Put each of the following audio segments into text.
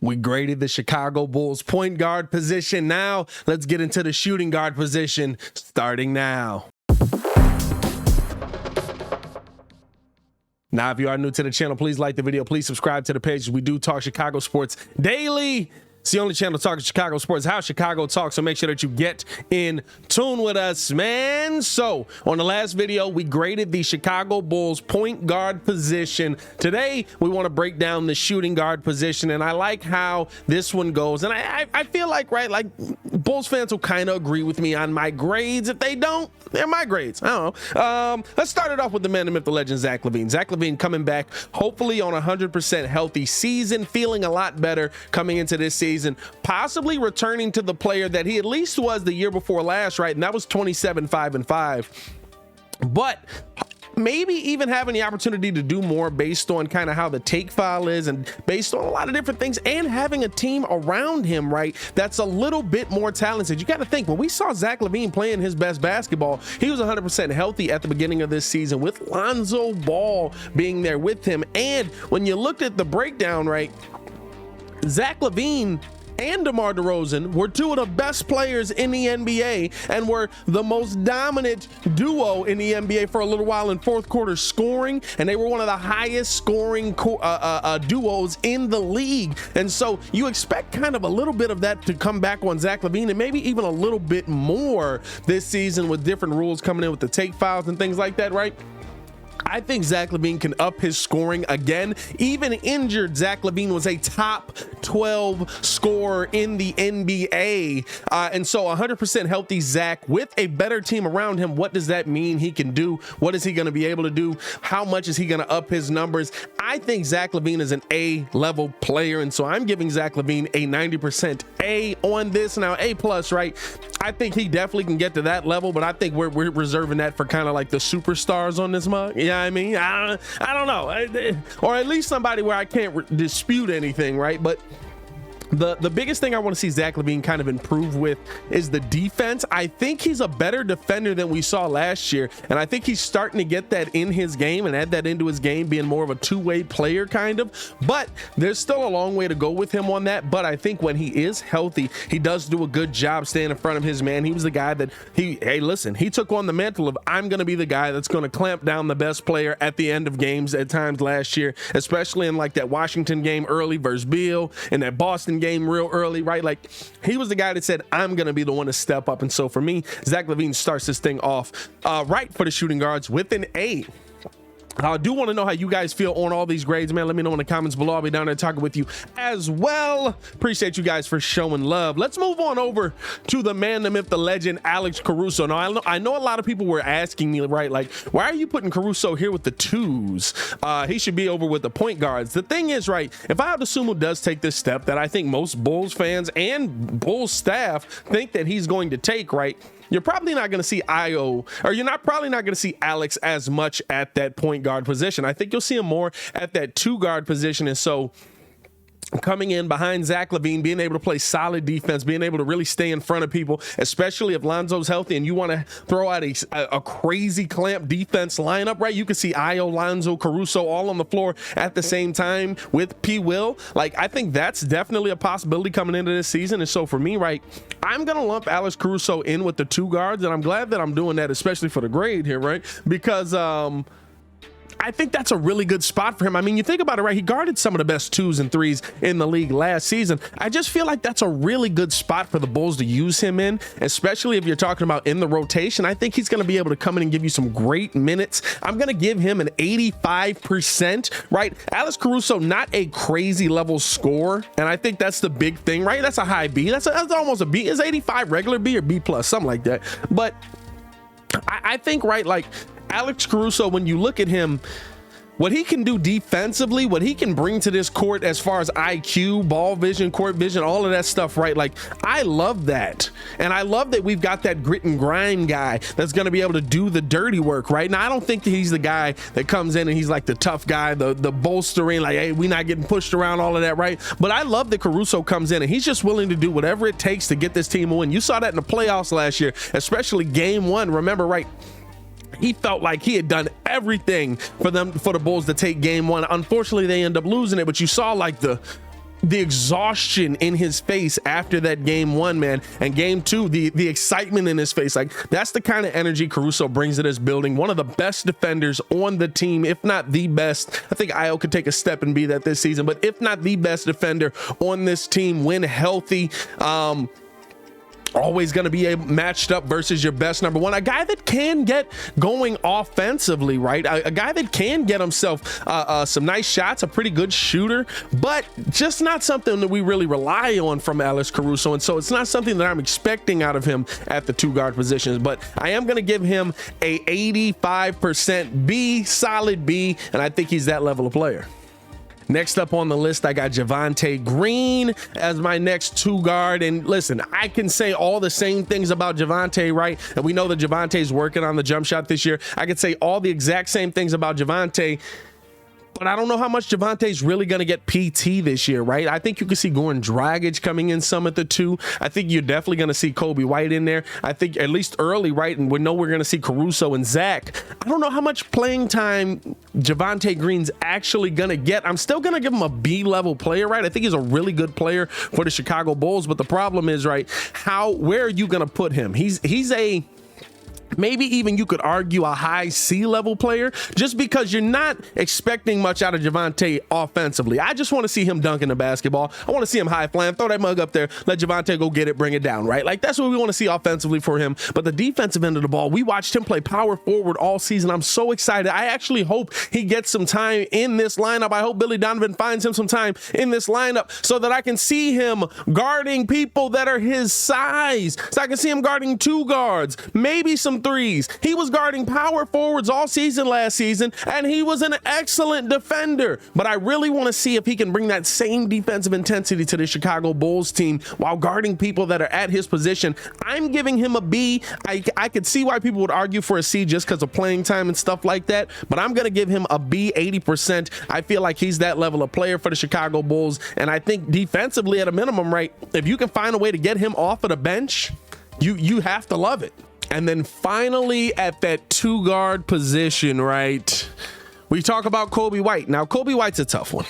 We graded the Chicago Bulls point guard position. Now let's get into the shooting guard position starting now. Now, if you are new to the channel, please like the video. Please subscribe to the page. We do talk Chicago sports daily. It's the only channel talking Chicago sports, how Chicago talks. So make sure that you get in tune with us, man. So on the last video, we graded the Chicago Bulls point guard position. Today, we want to break down the shooting guard position. And I like how this one goes. And I feel like, right, like Bulls fans will kind of agree with me on my grades. If they don't, they're my grades. I don't know. Let's start it off with the man, the myth, the legend, Zach Levine. Zach Levine coming back, hopefully on a 100% healthy season, feeling a lot better coming into this season, possibly returning to the player that he at least was the year before last, right? And that was 27-5-5. But maybe even having the opportunity to do more based on kind of how the take file is and based on a lot of different things, and having a team around him, right, that's a little bit more talented. You got to think, when we saw Zach Levine playing his best basketball, he was 100% healthy at the beginning of this season with Lonzo Ball being there with him. And when you looked at the breakdown, right, Zach Levine and DeMar DeRozan were two of the best players in the NBA and were the most dominant duo in the NBA for a little while in fourth quarter scoring, and they were one of the highest scoring duos in the league. And so you expect kind of a little bit of that to come back on Zach Levine, and maybe even a little bit more this season with different rules coming in with the take fouls and things like that, right? I think Zach Levine can up his scoring again. Even injured, Zach Levine was a top 12 scorer in the NBA. And so 100% healthy Zach with a better team around him. What does that mean he can do? What is he going to be able to do? How much is he going to up his numbers? I think Zach Levine is an A-level player. And so I'm giving Zach Levine a 90% A on this. Now, A+, right? I think he definitely can get to that level, but I think we're reserving that for kind of like the superstars on this mug. Yeah, I mean, I don't know, or at least somebody where I can't dispute anything, right? But the biggest thing I want to see Zach Levine kind of improve with is the defense. I think he's a better defender than we saw last year, and I think he's starting to get that in his game and add that into his game, being more of a two-way player kind of. But there's still a long way to go with him on that. But I think when he is healthy, he does do a good job staying in front of his man. He was the guy that hey, listen, he took on the mantle of, I'm going to be the guy that's going to clamp down the best player at the end of games at times last year, especially in like that Washington game early versus Beal and that Boston game real early, right? Like, he was the guy that said, I'm gonna be the one to step up. And so for me, Zach Levine starts this thing off right for the shooting guards with an A. I do want to know how you guys feel on all these grades, man. Let me know in the comments below. I'll be down there talking with you as well. Appreciate you guys for showing love. Let's move on over to the man, the myth, the legend, Alex Caruso. Now, I know a lot of people were asking me, right, like, why are you putting Caruso here with the twos? He should be over with the point guards. The thing is, right, if Sumo does take this step that I think most Bulls fans and Bulls staff think that he's going to take, right, you're probably not going to see probably not going to see Alex as much at that point guard position. I think you'll see him more at that two guard position. And so coming in behind Zach Levine, being able to play solid defense, being able to really stay in front of people, especially if Lonzo's healthy and you want to throw out a crazy clamp defense lineup, right? You can see Lonzo, Caruso all on the floor at the same time with P. Will. Like, I think that's definitely a possibility coming into this season. And so for me, right, I'm going to lump Alex Caruso in with the two guards, and I'm glad that I'm doing that, especially for the grade here, right? Because I think that's a really good spot for him. I mean, you think about it, right? He guarded some of the best twos and threes in the league last season. I just feel like that's a really good spot for the Bulls to use him in, especially if you're talking about in the rotation. I think he's going to be able to come in and give you some great minutes. I'm going to give him an 85%, right? Alex Caruso, not a crazy level scorer, and I think that's the big thing, right? That's a high B. That's almost a B. Is 85 regular B or B plus, something like that? But I think, right, like, Alex Caruso, when you look at him, what he can do defensively, what he can bring to this court as far as IQ, ball vision, court vision, all of that stuff, right? Like, I love that. And I love that we've got that grit and grind guy that's going to be able to do the dirty work, right? Now, I don't think that he's the guy that comes in and he's like the tough guy, the bolstering, like, hey, we're not getting pushed around, all of that, right? But I love that Caruso comes in and he's just willing to do whatever it takes to get this team a win. You saw that in the playoffs last year, especially game one. Remember, right? He felt like he had done everything for the Bulls to take game one. Unfortunately, they end up losing it, but you saw like the the exhaustion in his face after that game one, man, and game two, the excitement in his face. Like, that's the kind of energy Caruso brings to this building. One of the best defenders on the team, if not the best. I think Io could take a step and be that this season, but if not the best defender on this team when healthy. Always going to be matched up versus your best number one, a guy that can get going offensively, right? A guy that can get himself some nice shots, a pretty good shooter, but just not something that we really rely on from Alex Caruso. And so it's not something that I'm expecting out of him at the two guard positions, but I am going to give him a 85% B, solid B, and I think he's that level of player. Next up on the list, I got Javonte Green as my next two guard. And listen, I can say all the same things about Javonte, right? And we know that Javonte's working on the jump shot this year. I could say all the exact same things about Javonte, but I don't know how much Javonte's really going to get PT this year, right? I think you can see Goran Dragic coming in some at the two. I think you're definitely going to see Kobe White in there. I think at least early, right? And we know we're going to see Caruso and Zach. I don't know how much playing time Javonte Green's actually going to get. I'm still going to give him a B-level player, right? I think he's a really good player for the Chicago Bulls, but the problem is, right, where are you going to put him? He's a... maybe even you could argue a high C-level player, just because you're not expecting much out of Javonte offensively. I just want to see him dunking the basketball. I want to see him high flying, throw that mug up there, let Javonte go get it, bring it down, right? Like, that's what we want to see offensively for him. But the defensive end of the ball, we watched him play power forward all season. I'm so excited. I actually hope he gets some time in this lineup. I hope Billy Donovan finds him some time in this lineup so that I can see him guarding people that are his size. So I can see him guarding two guards, maybe some threes. He was guarding power forwards all season last season, and he was an excellent defender. But I really want to see if he can bring that same defensive intensity to the Chicago Bulls team while guarding people that are at his position. I'm giving him a B. I could see why people would argue for a C just because of playing time and stuff like that, but I'm going to give him a B, 80%. I feel like he's that level of player for the Chicago Bulls, and I think defensively at a minimum, right, if you can find a way to get him off of the bench, you have to love it. And then finally at that two guard position, right, we talk about Kobe White. Now, Kobe White's a tough one.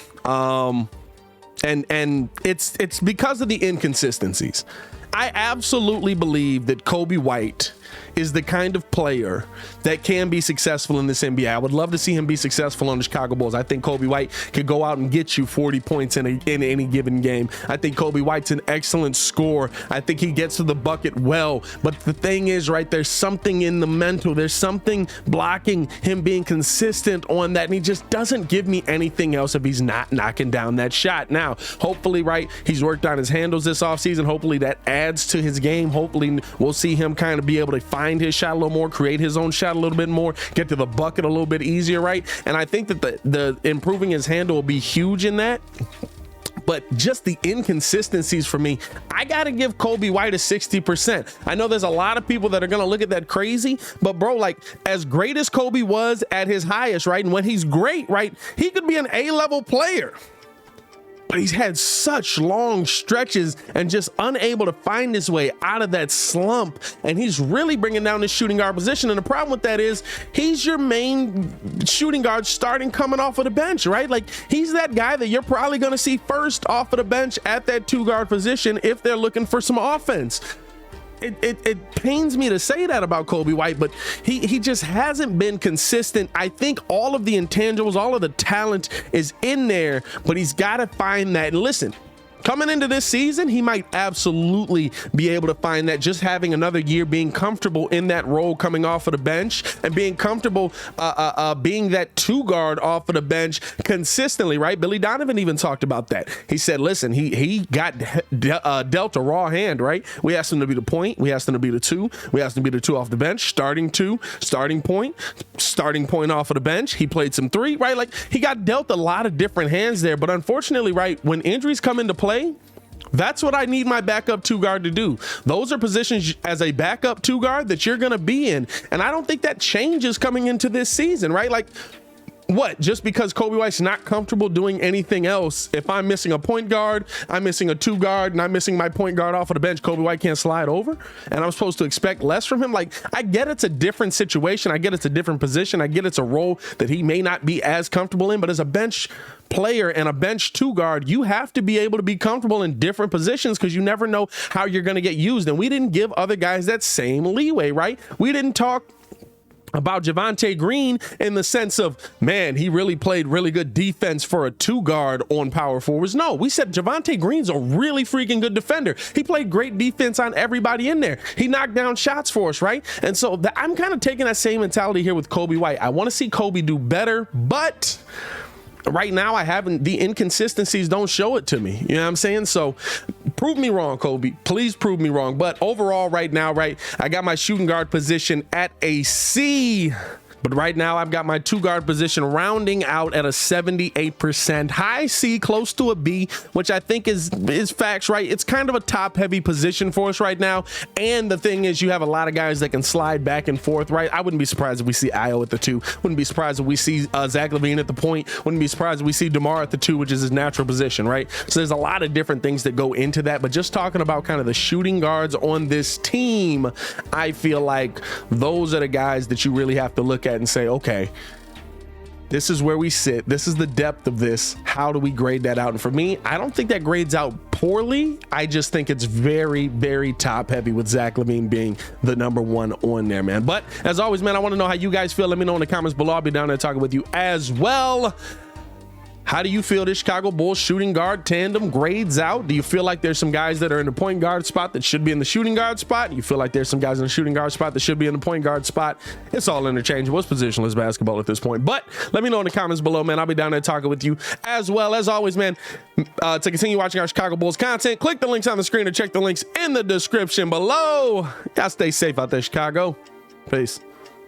And it's because of the inconsistencies. I absolutely believe that Kobe White is the kind of player that can be successful in this NBA. I would love to see him be successful on the Chicago Bulls. I think Kobe White could go out and get you 40 points in any given game. I think Kobe White's an excellent scorer. I think he gets to the bucket well. But the thing is, right, there's something in the mental. There's something blocking him being consistent on that. And he just doesn't give me anything else if he's not knocking down that shot. Now, hopefully, right, he's worked on his handles this offseason. Hopefully that adds to his game. Hopefully we'll see him kind of be able to find his shot a little more, create his own shot a little bit more, get to the bucket a little bit easier, right? And I think that the improving his handle will be huge in that. But just the inconsistencies for me, I got to give Kobe White a 60%. I know there's a lot of people that are going to look at that crazy, but bro, like, as great as Kobe was at his highest, right? And when he's great, right, he could be an A-level player. But he's had such long stretches and just unable to find his way out of that slump. And he's really bringing down his shooting guard position. And the problem with that is he's your main shooting guard starting coming off of the bench, right? Like, he's that guy that you're probably going to see first off of the bench at that two guard position if they're looking for some offense. It pains me to say that about Kobe White, but he just hasn't been consistent. I think all of the intangibles, all of the talent is in there, but he's got to find that. And listen, coming into this season, he might absolutely be able to find that, just having another year being comfortable in that role coming off of the bench and being comfortable being that two guard off of the bench consistently, right? Billy Donovan even talked about that. He said, listen, he got dealt a raw hand, right? We asked him to be the point. We asked him to be the two. We asked him to be the two off the bench, starting point off of the bench. He played some three, right? Like, he got dealt a lot of different hands there, but unfortunately, right, when injuries come into play, that's what I need my backup two guard to do. Those are positions as a backup two guard that you're going to be in. And I don't think that changes coming into this season, right? Like, what, just because Kobe White's not comfortable doing anything else, if I'm missing a point guard, I'm missing a 2 guard, and I'm missing my point guard off of the bench, Kobe White can't slide over, and I'm supposed to expect less from him? Like, I get it's a different situation, I get it's a different position, I get it's a role that he may not be as comfortable in, but as a bench player and a bench 2 guard, you have to be able to be comfortable in different positions because you never know how you're going to get used. And we didn't give other guys that same leeway, right? We didn't talk about Javonte Green in the sense of, man, he really played really good defense for a 2 guard on power forwards. No, we said Javonte Green's a really freaking good defender. He played great defense on everybody in there. He knocked down shots for us, right? And so I'm kind of taking that same mentality here with Kobe White. I want to see Kobe do better, but right now the inconsistencies don't show it to me. You know what I'm saying? So prove me wrong, Kobe. Please prove me wrong. But overall right now, right, I got my shooting guard position at a C. But right now I've got my 2 guard position rounding out at a 78%, high C, close to a B, which I think is facts, right? It's kind of a top heavy position for us right now. And the thing is, you have a lot of guys that can slide back and forth, right? I wouldn't be surprised if we see Io at the 2. Wouldn't be surprised if we see Zach Levine at the point. Wouldn't be surprised if we see DeMar at the 2, which is his natural position, right? So there's a lot of different things that go into that. But just talking about kind of the shooting guards on this team, I feel like those are the guys that you really have to look at and say, okay, this is where we sit. This is the depth of this. How do we grade that out? And for me, I don't think that grades out poorly. I just think it's very, very top heavy with Zach Levine being the #1 on there, man. But as always, man, I want to know how you guys feel. Let me know in the comments below. I'll be down there talking with you as well. How do you feel this Chicago Bulls shooting guard tandem grades out? Do you feel like there's some guys that are in the point guard spot that should be in the shooting guard spot? You feel like there's some guys in the shooting guard spot that should be in the point guard spot? It's all interchangeable. It's positionless basketball at this point. But let me know in the comments below, man. I'll be down there talking with you as well. As always, man, to continue watching our Chicago Bulls content, click the links on the screen or check the links in the description below. Y'all stay safe out there, Chicago. Peace.